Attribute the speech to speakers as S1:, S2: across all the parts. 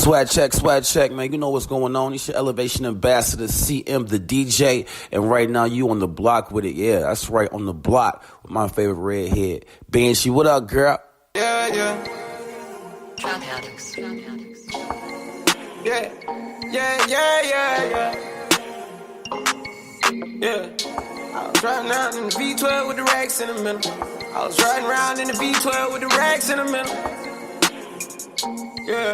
S1: Swag check, man. You know what's going on. It's your Elevation Ambassador, CM, the DJ. And right now, you on the block with it. Yeah, that's right, on the block with my favorite redhead, Banshee. What up, girl?
S2: Yeah.
S3: Drug addicts.
S2: Yeah. I was riding around in the V12 with the racks in the middle. I was riding around in the V12 with the racks in the middle. Yeah.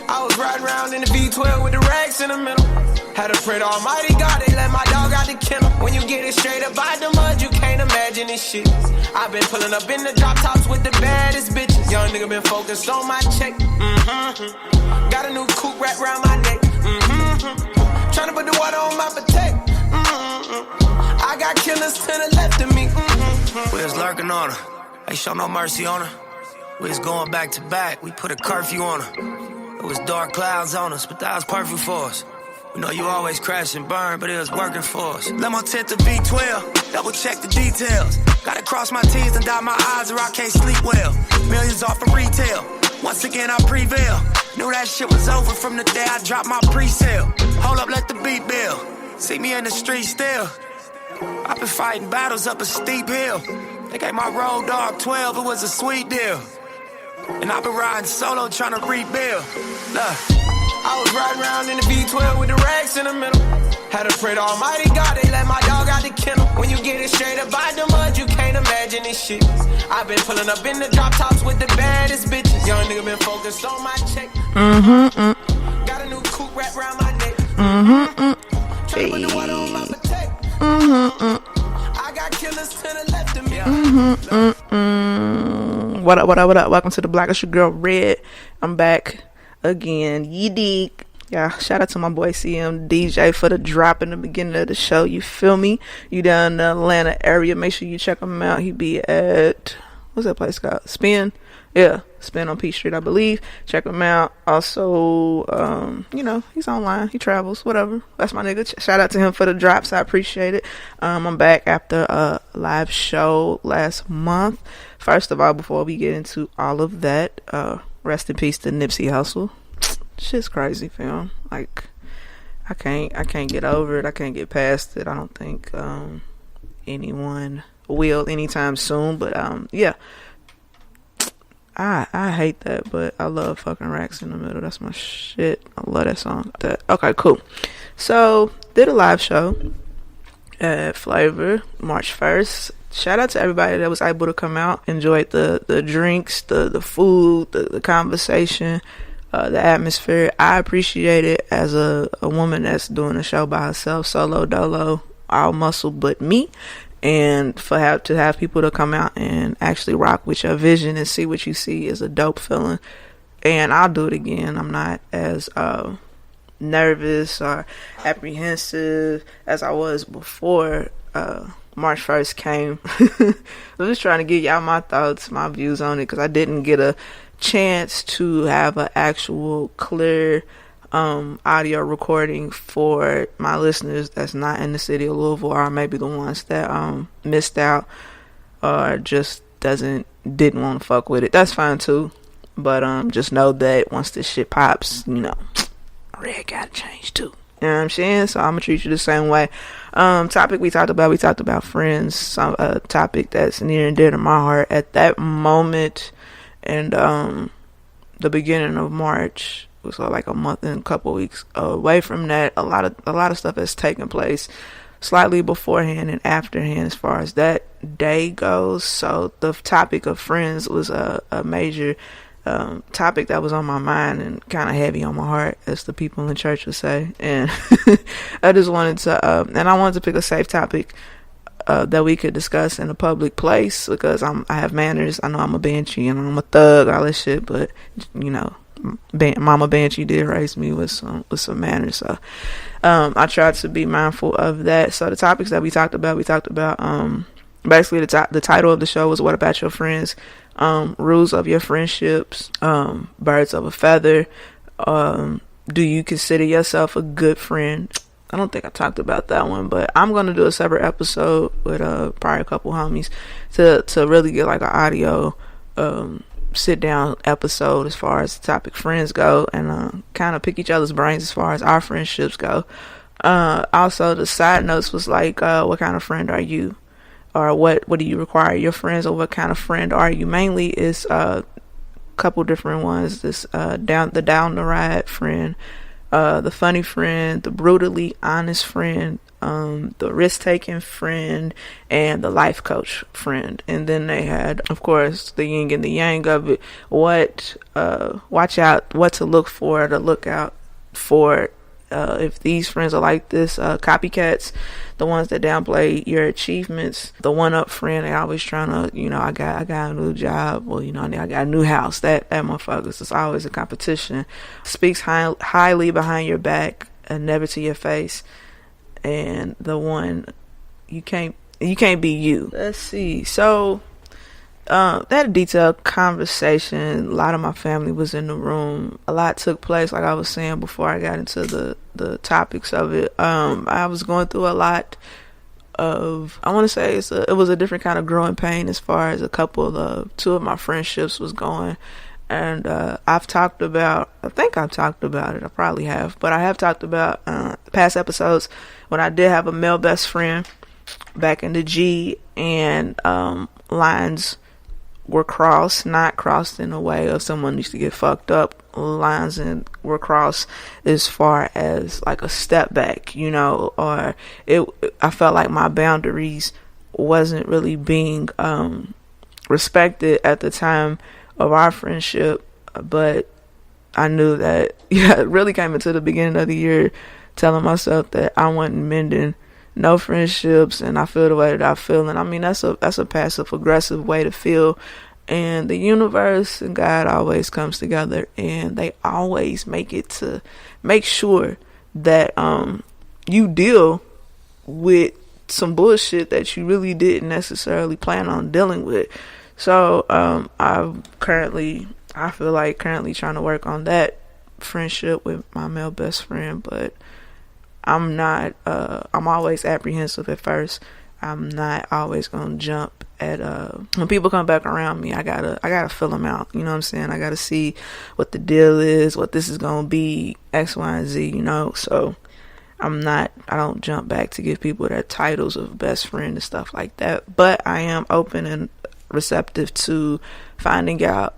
S2: I was riding around in the V12 with the racks in the middle. Had to pray to Almighty God, they let my dog out the kennel. When you get it straight up out the mud, you can't imagine this shit. I've been pulling up in the drop tops with the baddest bitches. Young nigga been focused on my check. Got a new coupe wrapped around my neck. Tryna put the water on my potato. I got killers to the left of me.
S4: We was lurking on her. Ain't show no mercy on her. We was going back to back. We put a curfew on her. It was dark clouds on us, but that was perfect for us. We know you always crash and burn, but it was working for us. Let my tent to V12, double check the details. Gotta cross my T's and dot my I's or I can't sleep well. Millions off of retail, once again I prevail. Knew that shit was over from the day I dropped my pre-sale. Hold up, let the beat build. See me in the street still. I've been fighting battles up a steep hill. They gave my road dog 12, it was a sweet deal. And I've been riding solo trying to rebuild. Look.
S2: I was riding around in the V12 with the racks in the middle. Had to pray to Almighty God, they let my dog out the kennel. When you get it straight up out the mud, you can't imagine this shit. I've been pulling up in the drop tops with the baddest bitches. Young nigga been focused on my check. Got a new coupe wrapped around my neck. Tryna put the water on my potato. I got killers to the left of me.
S5: What up? Welcome to the Block. It's your girl Red. I'm back again. Yeedeek. Yeah, shout out to my boy CM DJ for the drop in the beginning of the show. You feel me? You down in the Atlanta area, make sure you check him out. He be at, what's that place called? Spin? Yeah, Spin on Peach Street, I believe. Check him out. Also, he's online. He travels, whatever. That's my nigga. Shout out to him for the drops. I appreciate it. I'm back after a live show last month. First of all, before we get into all of that, rest in peace to Nipsey Hussle. Shit's crazy, fam. Like, I can't get over it. I can't get past it. I don't think anyone will anytime soon. But yeah, I hate that, but I love fucking Racks in the Middle. That's my shit. I love that song. Okay, cool. So did a live show at Flavor March 1st. Shout out to everybody that was able to come out, enjoyed the drinks, the food, the conversation, the atmosphere. I appreciate it as a woman that's doing a show by herself, solo, dolo, all muscle but me. And to have people to come out and actually rock with your vision and see what you see is a dope feeling. And I'll do it again. I'm not as nervous or apprehensive as I was before March 1st came. I'm just trying to give y'all my thoughts, my views on it, because I didn't get a chance to have an actual clear audio recording for my listeners that's not in the city of Louisville, or maybe the ones that missed out or just didn't want to fuck with it. That's fine too, but just know that once this shit pops, Red gotta change too. You know what I'm saying? So I'm gonna treat you the same way. Topic we talked about friends, a topic that's near and dear to my heart at that moment. And the beginning of March was like a month and a couple weeks away from that. A lot of stuff has taken place slightly beforehand and afterhand as far as that day goes. So the topic of friends was a major topic that was on my mind and kind of heavy on my heart, as the people in church would say. And I just wanted to pick a safe topic that we could discuss in a public place, because I have manners. I know I'm a Banshee and I'm a thug, all this shit, but Mama Banshee did raise me with some manners. So I tried to be mindful of that. So the topics that we talked about basically the title of the show was "What About Your Friends?" Rules of your friendships, birds of a feather. Do you consider yourself a good friend? I don't think I talked about that one, but I'm going to do a separate episode with probably a couple homies to really get like an audio sit down episode as far as topic friends go, and kind of pick each other's brains as far as our friendships go. Also, the side notes was like, what kind of friend are you, or what do you require your friends, or what kind of friend are you? Mainly is a couple different ones. This down the ride friend, the funny friend, the brutally honest friend, the risk-taking friend, and the life coach friend. And then they had, of course, the yin and the yang of it. Watch out, what to look out for. If these friends are like this, copycats, the ones that downplay your achievements, the one-up friend, they always trying to, I got a new job, well, I got a new house. That motherfuckers, it's always a competition. Speaks highly behind your back and never to your face. And the one you can't be you. Let's see. So that had a detailed conversation. A lot of my family was in the room. A lot took place, like I was saying before I got into the topics of it. I was going through a lot of, I want to say it was a different kind of growing pain as far as two of my friendships was going. And I've talked about, I think I've talked about it, I probably have, but I have talked about past episodes when I did have a male best friend back in the G, and lines were crossed, not crossed in a way of someone used to get fucked up. Lines were crossed as far as like a step back, or I felt like my boundaries wasn't really being respected at the time of our friendship. But I knew that, it really came into the beginning of the year telling myself that I wasn't mending no friendships, and I feel the way that I feel. And I mean, that's a passive aggressive way to feel. And the universe and God always comes together, and they always make sure that you deal with some bullshit that you really didn't necessarily plan on dealing with. So I'm currently trying to work on that friendship with my male best friend, but I'm not I'm always apprehensive at first. I'm not always gonna jump at when people come back around me. I gotta fill them out, you know what I'm saying? I gotta see what the deal is, what this is gonna be, X, Y, and Z, so I don't jump back to give people their titles of best friend and stuff like that. But I am open and receptive to finding out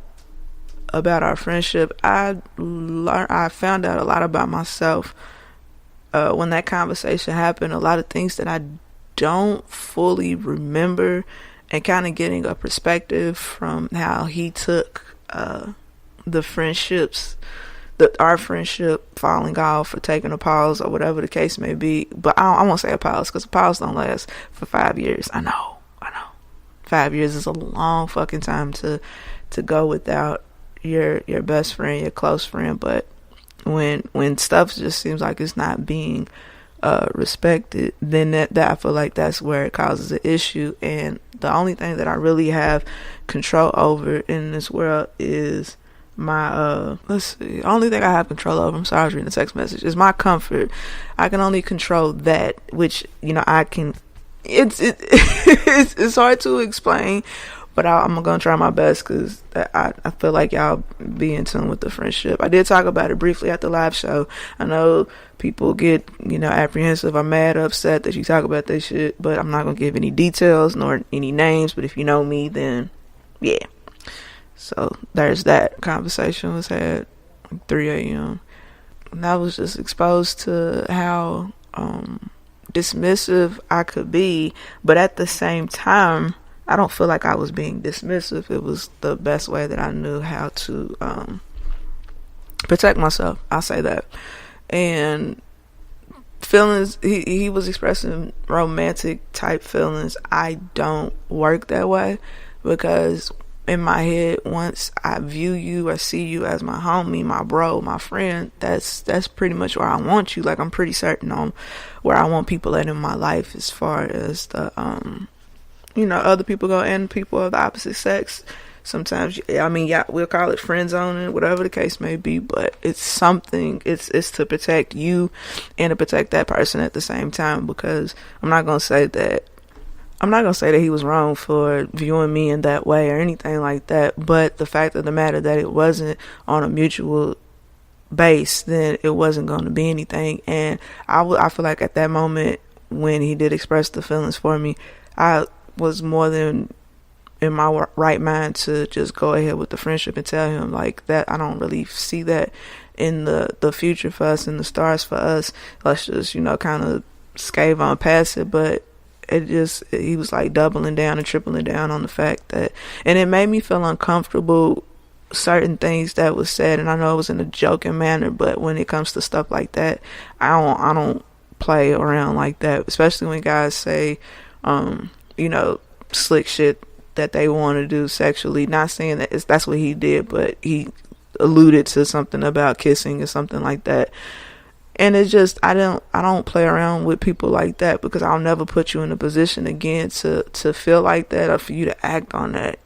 S5: about our friendship. I found out a lot about myself when that conversation happened. A lot of things that I don't fully remember, and kind of getting a perspective from how he took the friendships, our friendship falling off, or taking a pause, or whatever the case may be. But I won't say a pause, because a pause don't last for 5 years. I know 5 years is a long fucking time to go without your best friend, your close friend. But when stuff just seems like it's not being respected, then that I feel like that's where it causes an issue. And the only thing that I really have control over in this world is my only thing I have control over, I'm sorry, I was reading the text message, is my comfort. I can only control that, which I can. It's hard to explain, but I'm gonna try my best, because I feel like y'all be in tune with the friendship. I did talk about it briefly at the live show. I know people get apprehensive or mad or upset that you talk about that shit, but I'm not gonna give any details nor any names. But if you know me, then yeah. So there's that. Conversation was had at 3 a.m. and I was just exposed to how dismissive I could be, but at the same time, I don't feel like I was being dismissive. It was the best way that I knew how to protect myself. I'll say that. And feelings, he was expressing romantic type feelings. I don't work that way, because in my head, once I view you or see you as my homie, my bro, my friend, that's pretty much where I want you. Like, I'm pretty certain on where I want people in my life, as far as the other people go, and people of the opposite sex. Sometimes, we'll call it friend zoning, whatever the case may be, but it's something, it's to protect you and to protect that person at the same time. Because I'm not going to say that I'm not gonna say that he was wrong for viewing me in that way or anything like that, but the fact of the matter that it wasn't on a mutual base, then it wasn't going to be anything. And I feel like at that moment when he did express the feelings for me, I was more than in my right mind to just go ahead with the friendship and tell him like that I don't really see that in the future for us and the stars for us. Let's just, kind of scave on past it. But he was like doubling down and tripling down on the fact that, and it made me feel uncomfortable, certain things that was said. And I know it was in a joking manner, but when it comes to stuff like that, I don't play around like that, especially when guys say slick shit that they want to do sexually. Not saying that that's what he did, but he alluded to something about kissing or something like that. And it's just, I don't play around with people like that, because I'll never put you in a position again to feel like that or for you to act on that.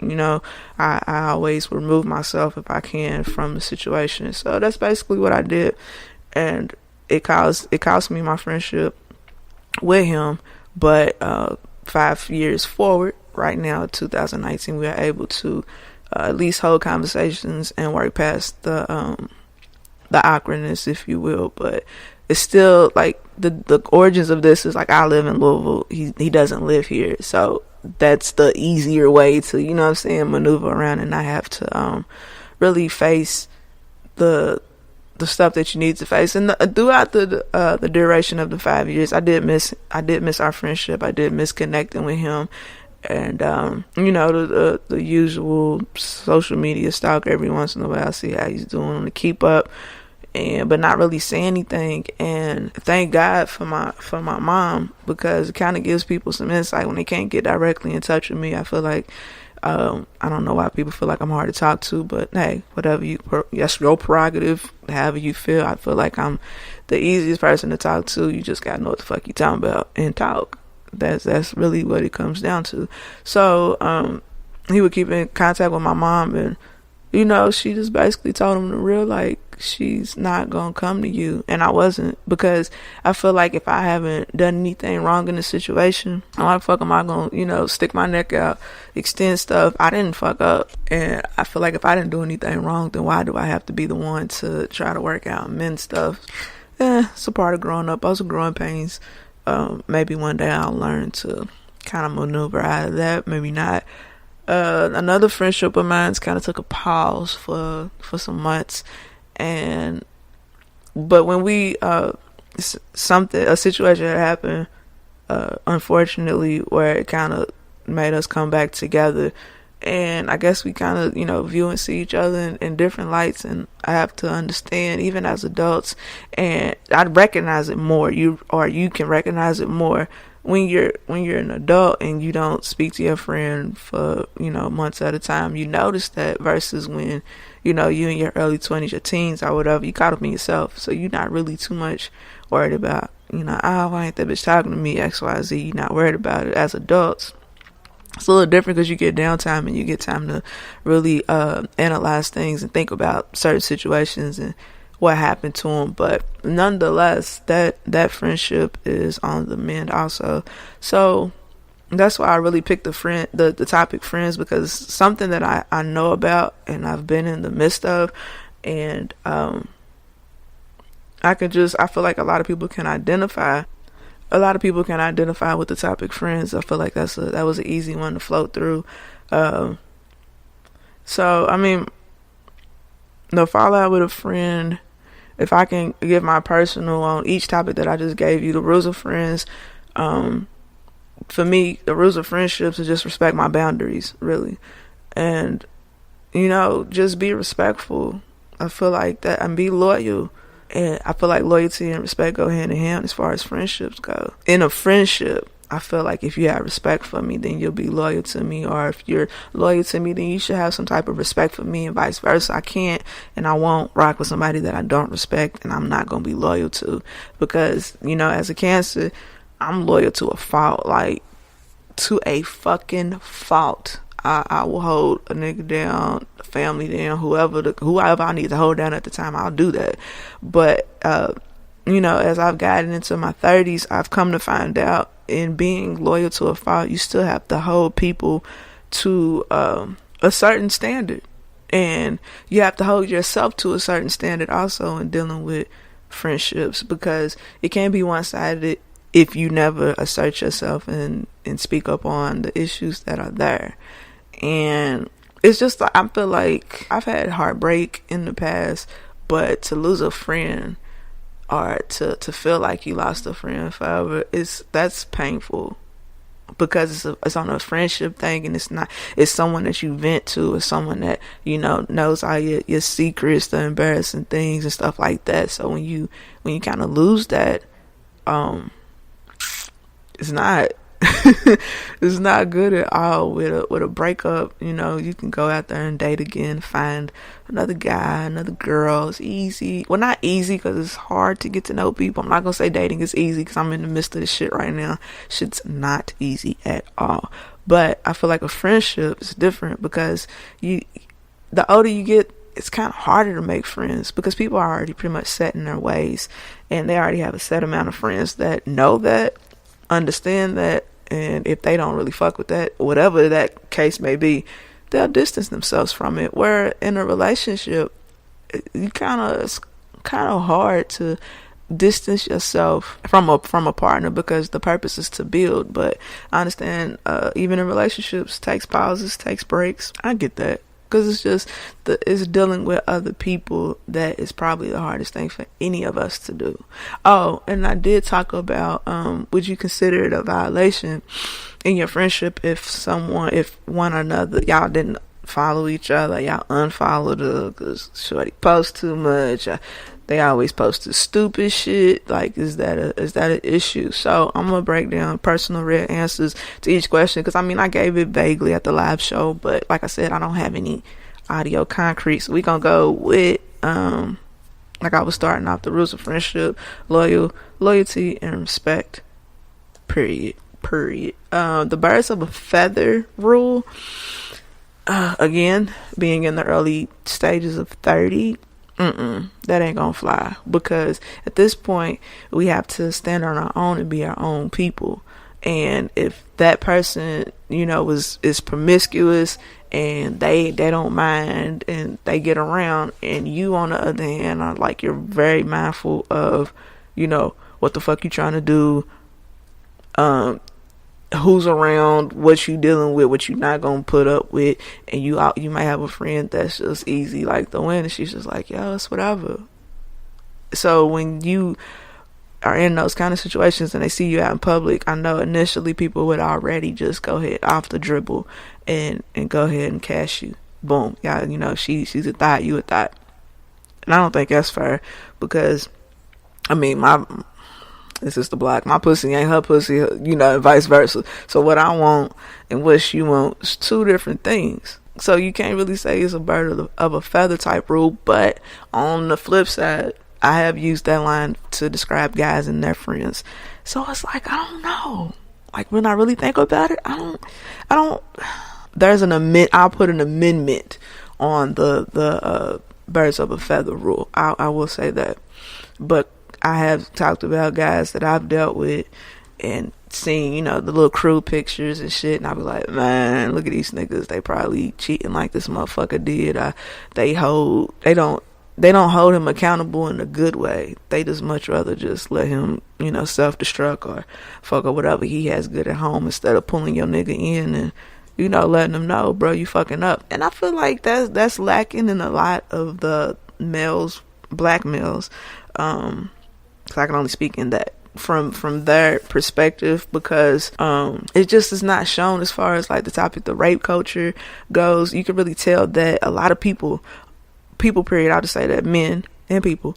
S5: I always remove myself if I can from the situation. So that's basically what I did. And it cost me my friendship with him. But 5 years forward, right now, 2019, we are able to at least hold conversations and work past the awkwardness, if you will. But it's still like the origins of this is like, I live in Louisville, he doesn't live here, so that's the easier way to maneuver around and not have to really face the stuff that you need to face. And throughout the duration of the 5 years, I did miss our friendship. I did miss connecting with him. And the usual social media stalk every once in a while, see how he's doing to keep up, but not really say anything. And thank God for my mom, because it kind of gives people some insight when they can't get directly in touch with me. I feel like I don't know why people feel like I'm hard to talk to, but hey, whatever that's your prerogative. However you feel, I feel like I'm the easiest person to talk to. You just gotta know what the fuck you talking about and talk. That's really what it comes down to. So he would keep in contact with my mom, and she just basically told him the real, like, she's not gonna come to you. And I wasn't, because I feel like if I haven't done anything wrong in the situation, why the fuck am I gonna stick my neck out, extend stuff? I didn't fuck up, and I feel like if I didn't do anything wrong, then why do I have to be the one to try to work out and mend stuff? It's a part of growing up. Also growing pains. Maybe one day I'll learn to kind of maneuver out of that. Maybe not. Another friendship of mine's kind of took a pause for some months, but when we a situation had happened, unfortunately, where it kind of made us come back together. And I guess we kind of, view and see each other in different lights. And I have to understand, even as adults, and I recognize it more. You can recognize it more when you're an adult and you don't speak to your friend for, months at a time. You notice that, versus when, you in your early 20s, your teens or whatever, you caught up in yourself. So you're not really too much worried about, why ain't that bitch talking to me, XYZ. You're not worried about it. As adults, it's a little different, because you get downtime and you get time to really analyze things and think about certain situations and what happened to them. But nonetheless, that friendship is on the mend also. So that's why I really picked the topic friends, because it's something that I know about and I've been in the midst of. And I feel like a lot of people can identify with the topic friends. I feel like that was an easy one to float through. So, I mean, the fallout with a friend, if I can give my personal on each topic that I just gave you, the rules of friends, for me, the rules of friendships is just respect my boundaries, really. And, just be respectful. I feel like that, and be loyal. And I feel like loyalty and respect go hand in hand as far as friendships go. In a friendship, I feel like if you have respect for me, then you'll be loyal to me. Or if you're loyal to me, then you should have some type of respect for me, and vice versa. I can't and I won't rock with somebody that I don't respect and I'm not going to be loyal to. Because, as a Cancer, I'm loyal to a fault. Like, to a fucking fault. I will hold a nigga down, a family down, whoever I need to hold down at the time, I'll do that. But, as I've gotten into my 30s, I've come to find out in being loyal to a fault, you still have to hold people to a certain standard, and you have to hold yourself to a certain standard also in dealing with friendships, because it can't be one-sided if you never assert yourself and speak up on the issues that are there. And it's just like, I feel like I've had heartbreak in the past, but to lose a friend or to feel like you lost a friend forever, that's painful, because it's on a friendship thing, and it's someone that you vent to, it's someone that, you know, knows all your secrets, the embarrassing things and stuff like that. So when you kind of lose that, it's not it's not good at all with a breakup. You know, you can go out there and date again, find another guy, another girl. It's easy. Well, not easy, because it's hard to get to know people. I'm not gonna say dating is easy, because I'm in the midst of this shit right now. Shit's not easy at all. But I feel like a friendship is different, because the older you get, it's kind of harder to make friends, because people are already pretty much set in their ways, and they already have a set amount of friends that know that, understand that, and if they don't really fuck with that, whatever that case may be, they'll distance themselves from it. Where in a relationship, it's kind of hard to distance yourself from a partner, because the purpose is to build. But I understand, even in relationships, takes pauses, takes breaks. I get that, because it's just it's dealing with other people that is probably the hardest thing for any of us to do. Oh, and I did talk about, would you consider it a violation in your friendship if one or another, y'all didn't follow each other, y'all unfollowed her because shorty posts too much, they always post the stupid shit? Like, is that an issue? So I'm gonna break down personal real answers to each question, because I mean, I gave it vaguely at the live show, but like I said, I don't have any audio concrete, so we gonna go with like I was starting off, the rules of friendship: loyalty and respect, period. The birds of a feather rule, again, being in the early stages of 30, that ain't gonna fly, because at this point we have to stand on our own and be our own people. And if that person, you know, is promiscuous and they don't mind and they get around, and you on the other hand are like, you're very mindful of, you know, what the fuck you trying to do, who's around, what you dealing with, what you not gonna put up with, and you might have a friend that's just easy like the wind, and she's just like, yo, it's whatever. So when you are in those kind of situations and they see you out in public, I know initially people would already just go ahead off the dribble and go ahead and cash you. Boom. Yeah, you know, she's a thought, you a thought. And I don't think that's fair, because I mean, this is the block. My pussy ain't her pussy, you know, and vice versa. So what I want and what she wants is two different things. So you can't really say it's a bird of a feather type rule. But on the flip side, I have used that line to describe guys and their friends. So it's like, I don't know. Like, when I really think about it, I don't. There's I'll put an amendment on the birds of a feather rule. I will say that. But I have talked about guys that I've dealt with and seen, you know, the little crew pictures and shit, and I'll be like, man, look at these niggas. They probably cheating like this motherfucker did. They don't hold him accountable in a good way. They just much rather just let him, you know, self-destruct or fuck or whatever he has good at home, instead of pulling your nigga in and, you know, letting him know, bro, you fucking up. And I feel like that's lacking in a lot of the males, black males. I can only speak in that from their perspective, because it just is not shown as far as like the topic, the rape culture goes. You can really tell that a lot of people period, I'll just say that, men and people,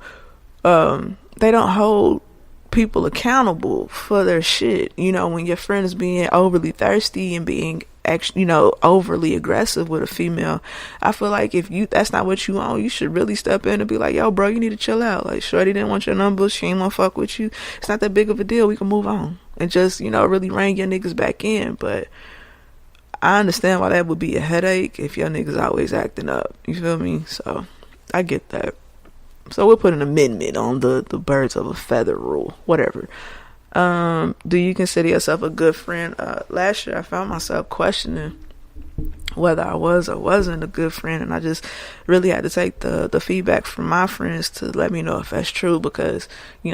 S5: they don't hold people accountable for their shit. You know, when your friend is being overly thirsty and being actually, you know, overly aggressive with a female, I feel like that's not what you want, you should really step in and be like, yo, bro, you need to chill out. Like, shorty didn't want your number, she ain't wanna fuck with you, it's not that big of a deal, we can move on, and just, you know, really rein your niggas back in. But I understand why that would be a headache if your niggas always acting up, you feel me? So I get that. So we'll put an amendment on the birds of a feather rule, whatever. Do you consider yourself a good friend? Last year I found myself questioning whether I was or wasn't a good friend, and I just really had to take the feedback from my friends to let me know if that's true, because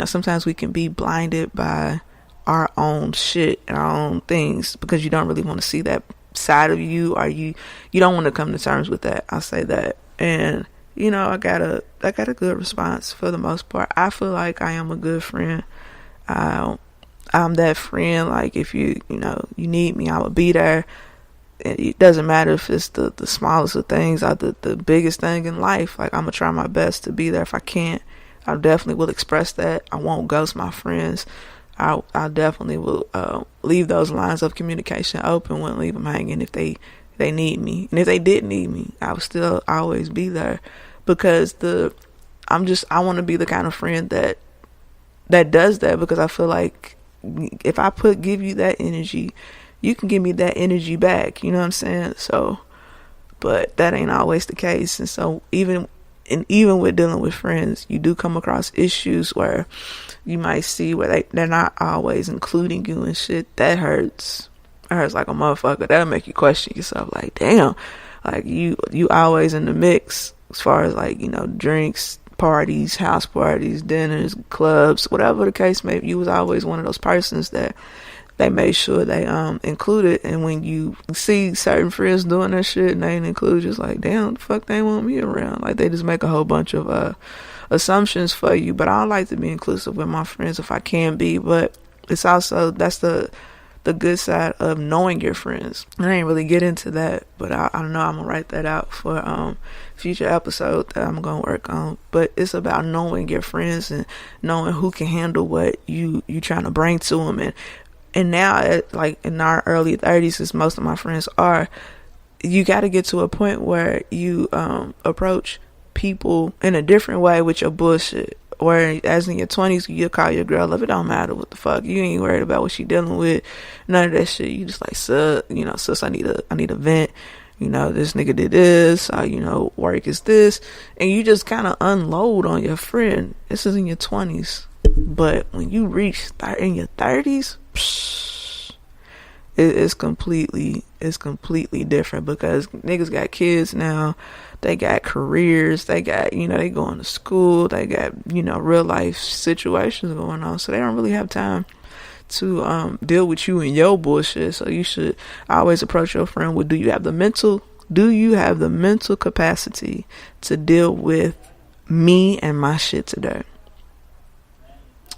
S5: sometimes we can be blinded by our own shit and our own things because you don't really want to see that side of you, or you don't want to come to terms with that. I'll say that. And I got a good response for the most part. I feel like I am a good friend. I'm that friend, like if you need me, I will be there. It doesn't matter if it's the smallest of things or the biggest thing in life. Like, I'm gonna try my best to be there. If I can't, I definitely will express that. I won't ghost my friends. I definitely will leave those lines of communication open. Wouldn't leave them hanging if they need me. And if they did need me, I would still always be there, because I want to be the kind of friend that does that, because I feel like if I give you that energy, you can give me that energy back. You know what I'm saying? So, but that ain't always the case. And so even with dealing with friends, you do come across issues where you might see where they're not always including you and shit. That hurts. It hurts like a motherfucker. That'll make you question yourself. Like, damn, like you always in the mix as far as like, drinks, parties, house parties, dinners, clubs, whatever the case may be. You was always one of those persons that they made sure they included. And when you see certain friends doing that shit and they ain't included, just like, damn, the fuck they want me around. Like, they just make a whole bunch of assumptions for you. But I like to be inclusive with my friends if I can be. But it's also, that's the good side of knowing your friends. I ain't really get into that, but I don't know, I'm gonna write that out for future episode that I'm gonna work on. But it's about knowing your friends and knowing who can handle what you trying to bring to them. And now, like in our early 30s, as most of my friends are, you got to get to a point where you approach people in a different way with your bullshit. Where as in your 20s, you'll call your girl up. It don't matter what the fuck. You ain't worried about what she dealing with. None of that shit. You just like, sis, I need a vent. This nigga did this. Work is this. And you just kind of unload on your friend. This is in your 20s. But when you reach in your 30s, it's completely different, because niggas got kids now. They got careers. They got, they going to school. They got, real life situations going on. So they don't really have time to deal with you and your bullshit. So you should always approach your friend with, do you have the mental capacity to deal with me and my shit today?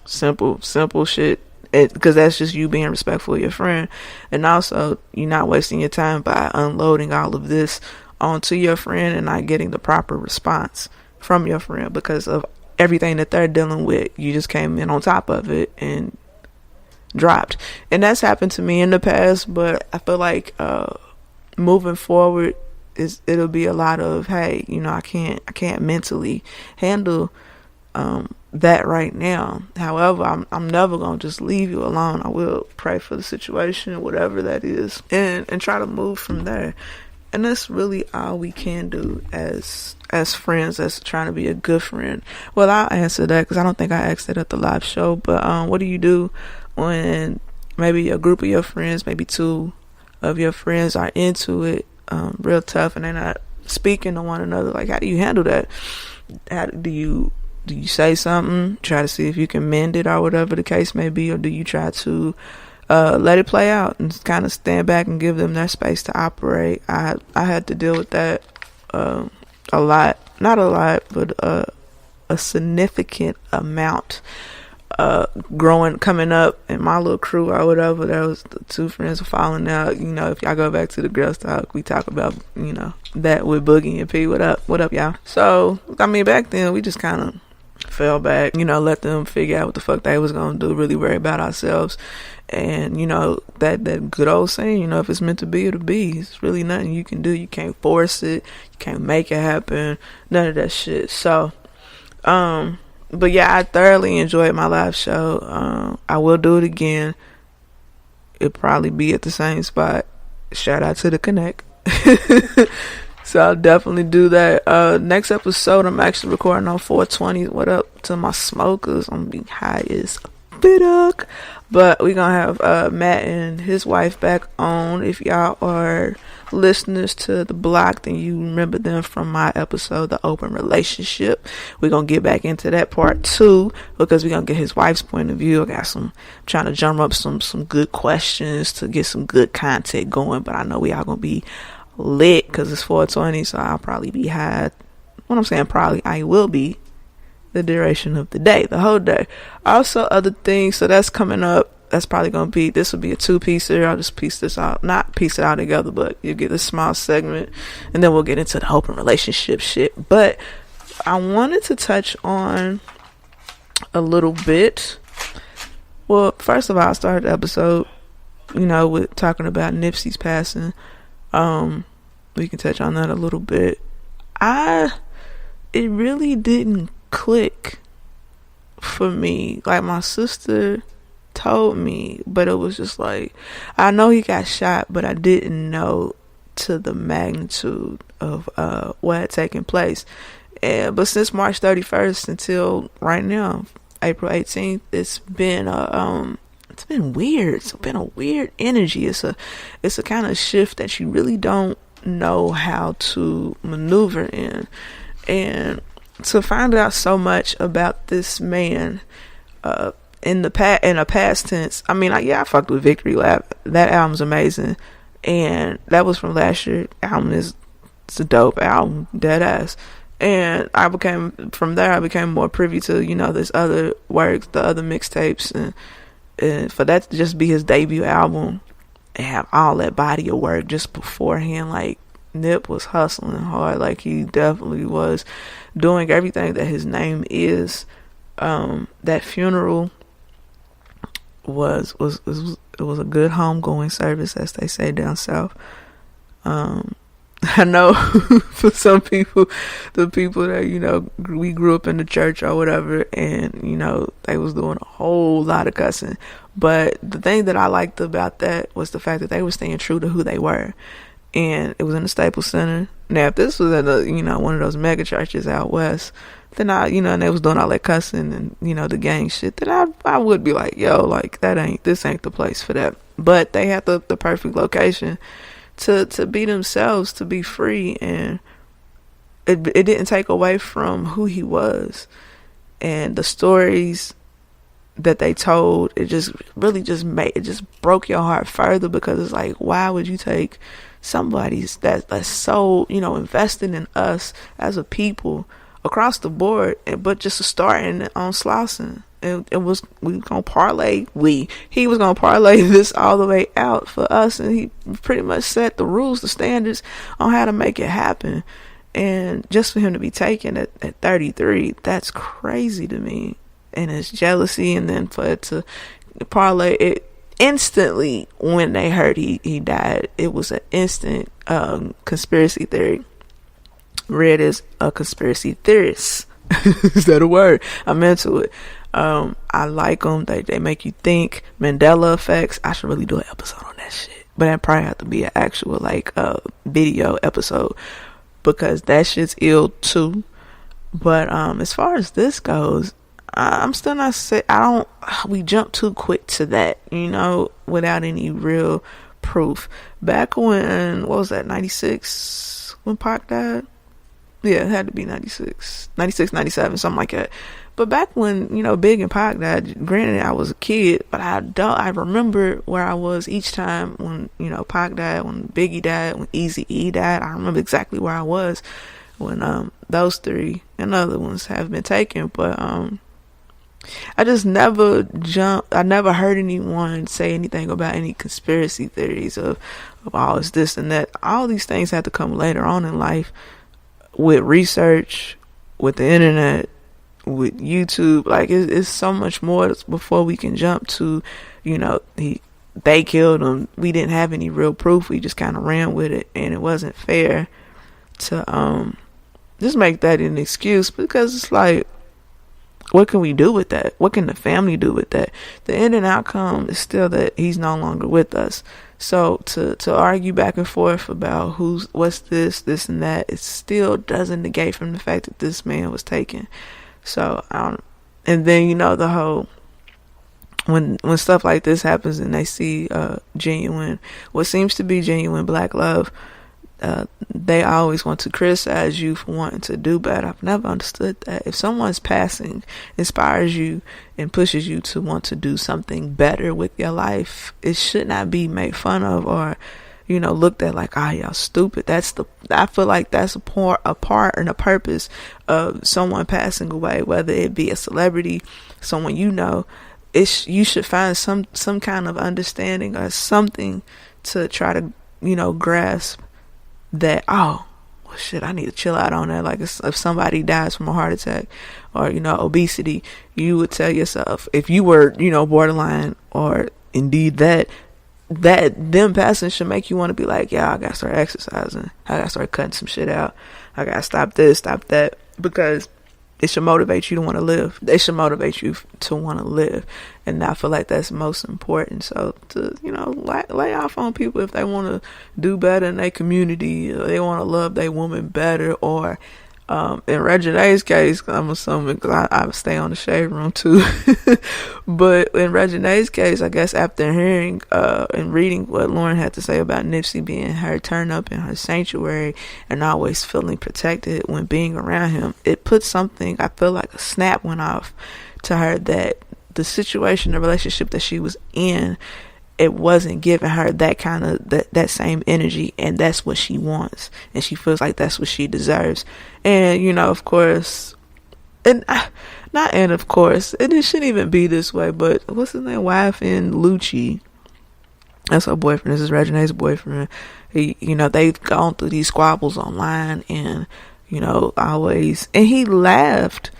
S5: Simple shit. Because that's just you being respectful of your friend. And also, you're not wasting your time by unloading all of this onto your friend and not getting the proper response from your friend because of everything that they're dealing with. You just came in on top of it and dropped. And that's happened to me in the past, but I feel like moving forward it'll be a lot of, hey, I can't mentally handle that right now. However, I'm never gonna just leave you alone. I will pray for the situation, whatever that is, and try to move from there. And that's really all we can do as friends, as trying to be a good friend. Well, I'll answer that because I don't think I asked it at the live show. But what do you do when maybe a group of your friends, maybe two of your friends are into it real tough and they're not speaking to one another? Like, how do you handle that? Do you say something, try to see if you can mend it or whatever the case may be, or do you try to let it play out and kind of stand back and give them their space to operate? I had to deal with that a lot, not a lot, but a significant amount coming up in my little crew or whatever. There was the two friends were falling out. If y'all go back to the girls talk, we talk about that with Boogie and P. What up y'all? So back then we just kind of fell back, let them figure out what the fuck they was gonna do, really worry about ourselves. And that good old saying, if it's meant to be, it'll be. It's really nothing you can do. You can't force it, you can't make it happen, none of that shit. So but yeah, I thoroughly enjoyed my live show. I will do it again. It'll probably be at the same spot. Shout out to the Connect. So I'll definitely do that. Next episode, I'm actually recording on 420. What up to my smokers? I'm gonna be high as Bidoc. But we're gonna have Matt and his wife back on. If y'all are listeners to the block, then you remember them from my episode, The Open Relationship. We're gonna get back into that part too, because we're gonna get his wife's point of view. I'm trying to drum up some good questions to get some good content going, but I know we all gonna be lit because it's 420, so I'll probably be high. What I'm saying, probably, I will be the duration of the day, the whole day. Also, other things, so that's coming up. That's probably going to be, this will be a 2-piecer. I'll just piece this out, not piece it out together, but you'll get a small segment, and then we'll get into the open relationship shit. But I wanted to touch on a little bit. Well, first of all, I started the episode, with talking about Nipsey's passing. We can touch on that a little bit. It really didn't click for me. Like, my sister told me, but it was just like, I know he got shot, but I didn't know to the magnitude of what had taken place. But since March 31st until right now, April 18th, it's been weird. It's been a weird energy. It's a kind of shift that you really don't know how to maneuver in. And to find out so much about this man in a past tense, I fucked with Victory Lap. That album's amazing, and that was from last year. It's a dope album, dead ass. And I became more privy to this other works, the other mixtapes, and for that to just be his debut album and have all that body of work just beforehand, like, Nip was hustling hard. Like, he definitely was doing everything that his name is. That funeral was a good homegoing service, as they say down south. I know for some people, the people that we grew up in the church or whatever, and they was doing a whole lot of cussing. But the thing that I liked about that was the fact that they were staying true to who they were. And it was in the Staples Center. Now, if this was in one of those mega churches out west, then and they was doing all that cussing and the gang shit, then I would be like, yo, like, this ain't the place for that. But they had the perfect location to be themselves, to be free, and it didn't take away from who he was and the stories that they told. It just really just broke your heart further, because it's like, why would you take somebody's that's so invested in us as a people across the board, but just starting on Slauson? He was gonna parlay this all the way out for us, and he pretty much set the rules, the standards on how to make it happen. And just for him to be taken at 33, that's crazy to me. And it's jealousy, and then for it to parlay it instantly when they heard he died, it was an instant conspiracy theory. Red is a conspiracy theorist. Is that a word? I'm into it. I like them. They make you think. Mandela effects. I should really do an episode on that shit, but that probably have to be an actual video episode, because that shit's ill too. But as far as this goes, I'm still not saying, we jumped too quick to that, without any real proof. Back when, what was that, 96, when Pac died? Yeah, it had to be 96, 97, something like that. But back when, Big and Pac died, granted I was a kid, but I remember where I was each time when, Pac died, when Biggie died, when Eazy-E died. I remember exactly where I was when those three and other ones have been taken. But I just never I never heard anyone say anything about any conspiracy theories of all this and that. All these things have to come later on in life, with research, with the internet, with YouTube. Like, it's so much more before we can jump to, they killed him. We didn't have any real proof. We just kind of ran with it, and it wasn't fair to just make that an excuse, because it's like, what can we do with that? What can the family do with that? The end and outcome is still that he's no longer with us. So to argue back and forth about what's this and that, it still doesn't negate from the fact that this man was taken. So and then the whole when stuff like this happens and they see genuine, what seems to be genuine black love, they always want to criticize you for wanting to do better. I've never understood that. If someone's passing inspires you and pushes you to want to do something better with your life, it should not be made fun of or, you know, looked at like, y'all stupid. I feel like that's a part and a purpose of someone passing away, whether it be a celebrity, someone you know. You should find some kind of understanding or something to try to, you know, grasp that, well, shit, I need to chill out on that. Like if somebody dies from a heart attack or, you know, obesity, you would tell yourself, if you were, you know, borderline or indeed that them passing should make you want to be like, I gotta start exercising. I gotta start cutting some shit out. I gotta stop this, stop that, because it should motivate you to want to live. They should motivate you to want to live. And I feel like that's most important. So to, you know, lay off on people if they want to do better in their community, or they want to love their woman better, or in Regine's case, I'm assuming, because I stay on the shade room too. But in Regine's case, I guess after hearing and reading what Lauren had to say about Nipsey being her turn up in her sanctuary and always feeling protected when being around him, it put something, I feel like a snap went off to her that the situation, the relationship that she was in, it wasn't giving her that kind of that same energy, and that's what she wants, and she feels like that's what she deserves. And you know, of course, and of course, and it shouldn't even be this way, but what's his name, wife and Lucci, that's her boyfriend, this is Regine's boyfriend. He, you know, they've gone through these squabbles online, and you know, always, and he laughed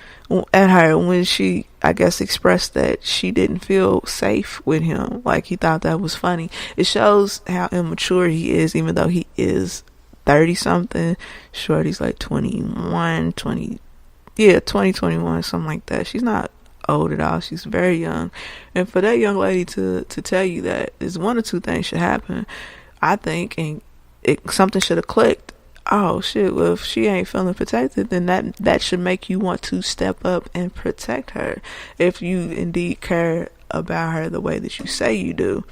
S5: at her when she, I guess, expressed that she didn't feel safe with him. Like, he thought that was funny. It shows how immature he is, even though he is 30 something. Shorty's like 21, 21, something like that. She's not old at all. She's very young. And for that young lady to tell you that, is one or two things should happen, I think, and something should have clicked. Oh shit, well, if she ain't feeling protected, then that should make you want to step up and protect her. If you indeed care about her the way that you say you do,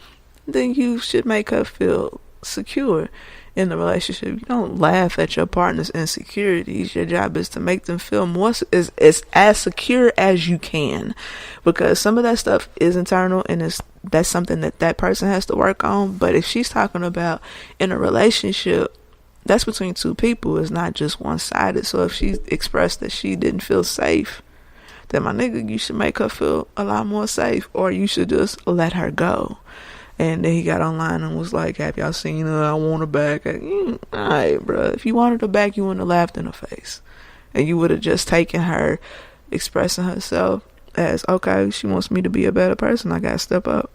S5: then you should make her feel secure in the relationship. You don't laugh at your partner's insecurities. Your job is to make them feel more is as secure as you can, because some of that stuff is internal, and that's something that person has to work on. But if she's talking about in a relationship, that's between two people. It's not just one-sided. So if she expressed that she didn't feel safe, then my nigga, you should make her feel a lot more safe, or you should just let her go. And then he got online and was like, have y'all seen her? I want her back. Alright, bro. If you wanted her back, you wouldn't have laughed in her face. And you would have just taken her expressing herself as, okay, she wants me to be a better person. I gotta step up.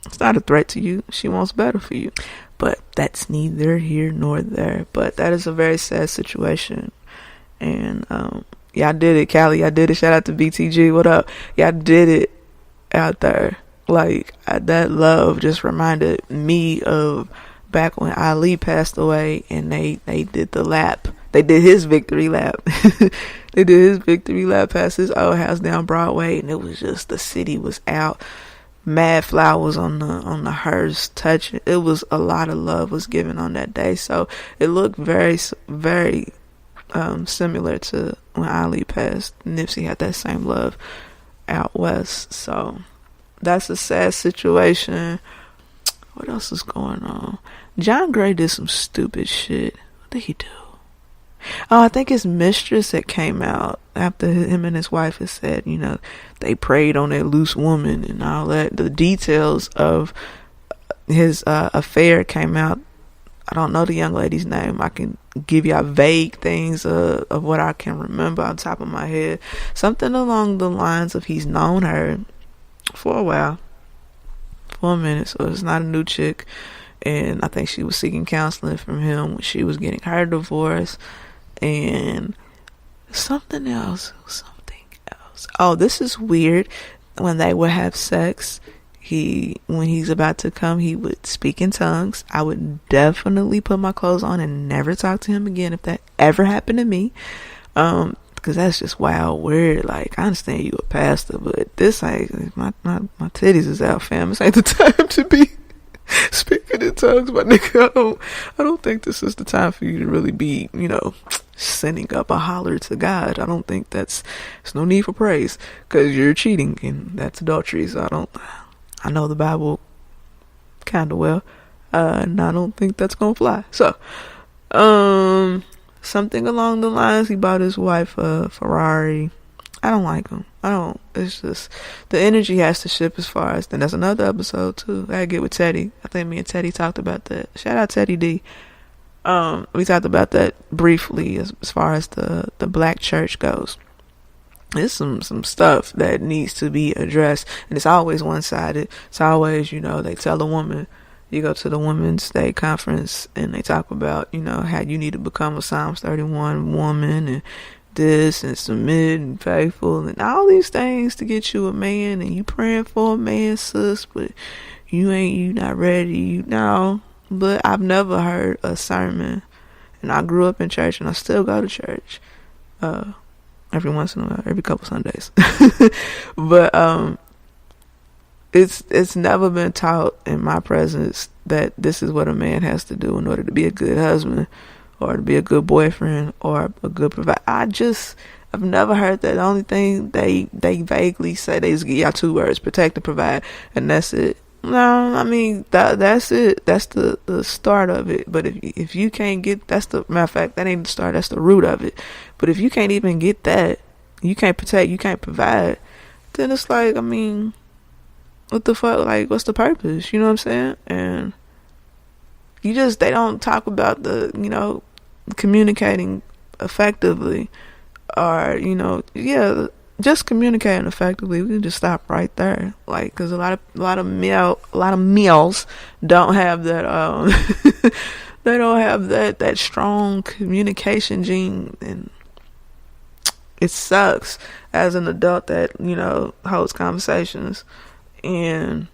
S5: It's not a threat to you. She wants better for you. But that's neither here nor there. But that is a very sad situation. And y'all did it, Cali. Y'all did it. Shout out to BTG. What up? Y'all did it out there. Like, that love just reminded me of back when Ali passed away, and they did the lap. They did his victory lap. They did his victory lap past his old house down Broadway, and it was just, the city was out. Mad flowers on the hearse touching. It was a lot of love was given on that day. So it looked very, very similar to when Ali passed. Nipsey had that same love out west. So that's a sad situation. What else is going on? John Gray did some stupid shit. What did he do? Oh, I think his mistress that came out after him and his wife had said, you know, they preyed on that loose woman and all that. The details of his affair came out. I don't know the young lady's name. I can give y'all vague things of what I can remember on top of my head. Something along the lines of he's known her for a while, for a minute, so it's not a new chick. And I think she was seeking counseling from him when she was getting her divorce. And something else. Oh, this is weird. When they would have sex, when he's about to come, he would speak in tongues. I would definitely put my clothes on and never talk to him again if that ever happened to me. Because that's just wild, weird. Like, I understand you a pastor, but this, like, my titties is out, fam. This ain't the time to be speaking in tongues, my nigga. I don't think this is the time for you to really be, sending up a holler to God. I don't think there's no need for praise, because you're cheating, and that's adultery. So I know the Bible kind of well, and I don't think that's gonna fly. So, something along the lines, he bought his wife a Ferrari. I don't like him. It's just, the energy has to shift as far as, then that's another episode too. I get with Teddy. I think me and Teddy talked about that. Shout out Teddy D. We talked about that briefly as far as the black church goes. There's some stuff that needs to be addressed, and it's always one-sided. It's always, they tell a woman, you go to the Women's Day Conference and they talk about, how you need to become a Psalms 31 woman and this and submit and faithful and all these things to get you a man, and you praying for a man, sis, but you not ready, But I've never heard a sermon, and I grew up in church and I still go to church every once in a while, every couple Sundays. But it's never been taught in my presence that this is what a man has to do in order to be a good husband or to be a good boyfriend or a good provider. I've never heard that. The only thing they vaguely say, they just give y'all 2 words: protect and provide, and that's it. No, I mean that's it. That's the start of it. But if you can't get, that's the matter of fact, that ain't the start. That's the root of it. But if you can't even get that, you can't protect, you can't provide, then it's like, I mean, what the fuck? Like, what's the purpose? You know what I'm saying? And they don't talk about the communicating effectively, or just communicating effectively. We can just stop right there, like, because a lot of males don't have that. They don't have that strong communication gene, and it sucks as an adult that holds conversations and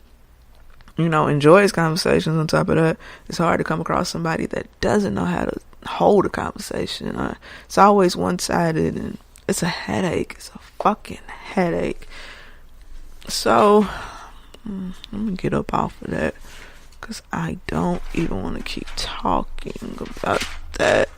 S5: enjoys conversations. On top of that, it's hard to come across somebody that doesn't know how to hold a conversation. It's always one-sided, and it's a headache. It's a fucking headache. So let me get up off of that, because I don't even want to keep talking about that.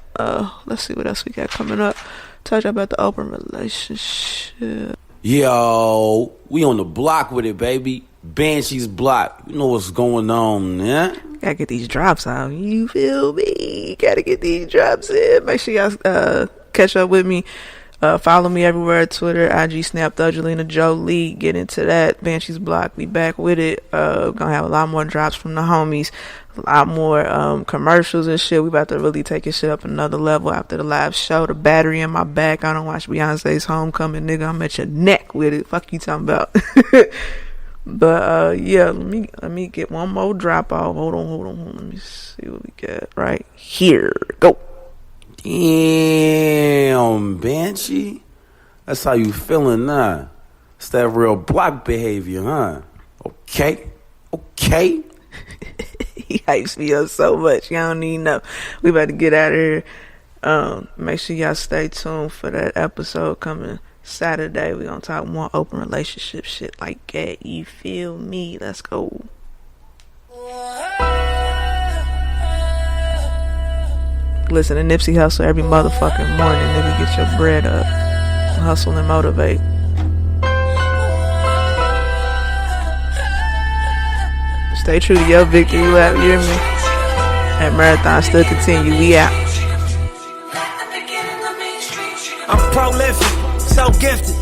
S5: Let's see what else we got coming up. Touch about the open relationship.
S1: Yo, we on the block with it, baby. Banshee's block. You know what's going on, yeah?
S5: Gotta get these drops out. You feel me? Gotta get these drops in. Make sure y'all catch up with me. Follow me everywhere: Twitter, IG, Snap, Angelina Jolie. Get into that. Banshee's block. Be back with it. Gonna have a lot more drops from the homies. A lot more commercials and shit. We about to really take this shit up another level after the live show. The battery in my back. I don't watch Beyonce's Homecoming, nigga. I'm at your neck with it. Fuck you talking about. But yeah, let me get one more drop off. Hold on. Let me see what we got right here. Go.
S1: Damn, Banshee. That's how you feeling now. It's that real block behavior, huh? Okay.
S5: He hypes me up so much. Y'all don't even know. We about to get out of here. Make sure y'all stay tuned for that episode coming Saturday. We gonna talk more open relationship shit like that. You feel me? Let's go. Listen to Nipsey Hussle every motherfucking morning. Nigga, get your bread up. Hustle and motivate. Stay true to your victory lap. You hear me? That marathon still continue. We out.
S4: I'm prolific, so gifted.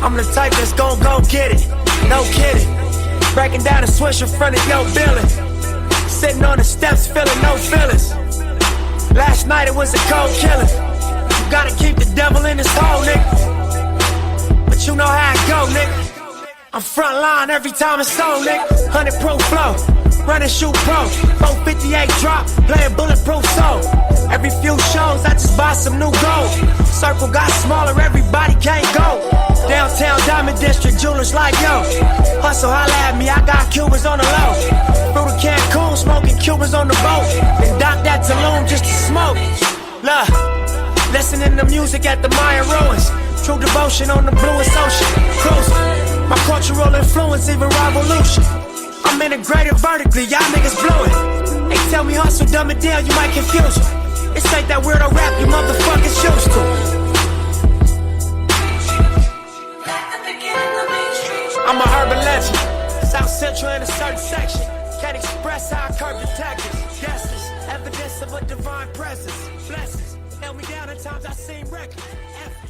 S4: I'm the type that's gon' go get it. No kidding. Breaking down a switch in front of your building. Sitting on the steps, feeling no feelings. Last night it was a cold killing. You gotta keep the devil in his hole, nigga. But you know how it go, nigga. I'm front line every time it's on, nigga. 100 proof flow, running shoot pro. 458 drop, playing bulletproof soul. Every few shows I just buy some new gold. Circle got smaller, everybody can't go. Downtown Diamond District, jewelers like yo. Hustle, holla at me, I got Cubans on the low. Through the Cancun, smoking Cubans on the boat. And dock that Tulum just to smoke. Look,
S6: Listening to music at the Mayan ruins. True devotion on the bluest ocean. Cruising. My cultural influence, even revolution. I'm integrated vertically, y'all niggas blew it. They tell me hustle, dumb it down, you might confuse them. This ain't that weirdo rap you motherfuckers used to. I'm a urban legend. South Central in a certain section. Can't express how I curb detectives. Guesses, evidence of a divine presence. Blessings, held me down at times I seem reckless.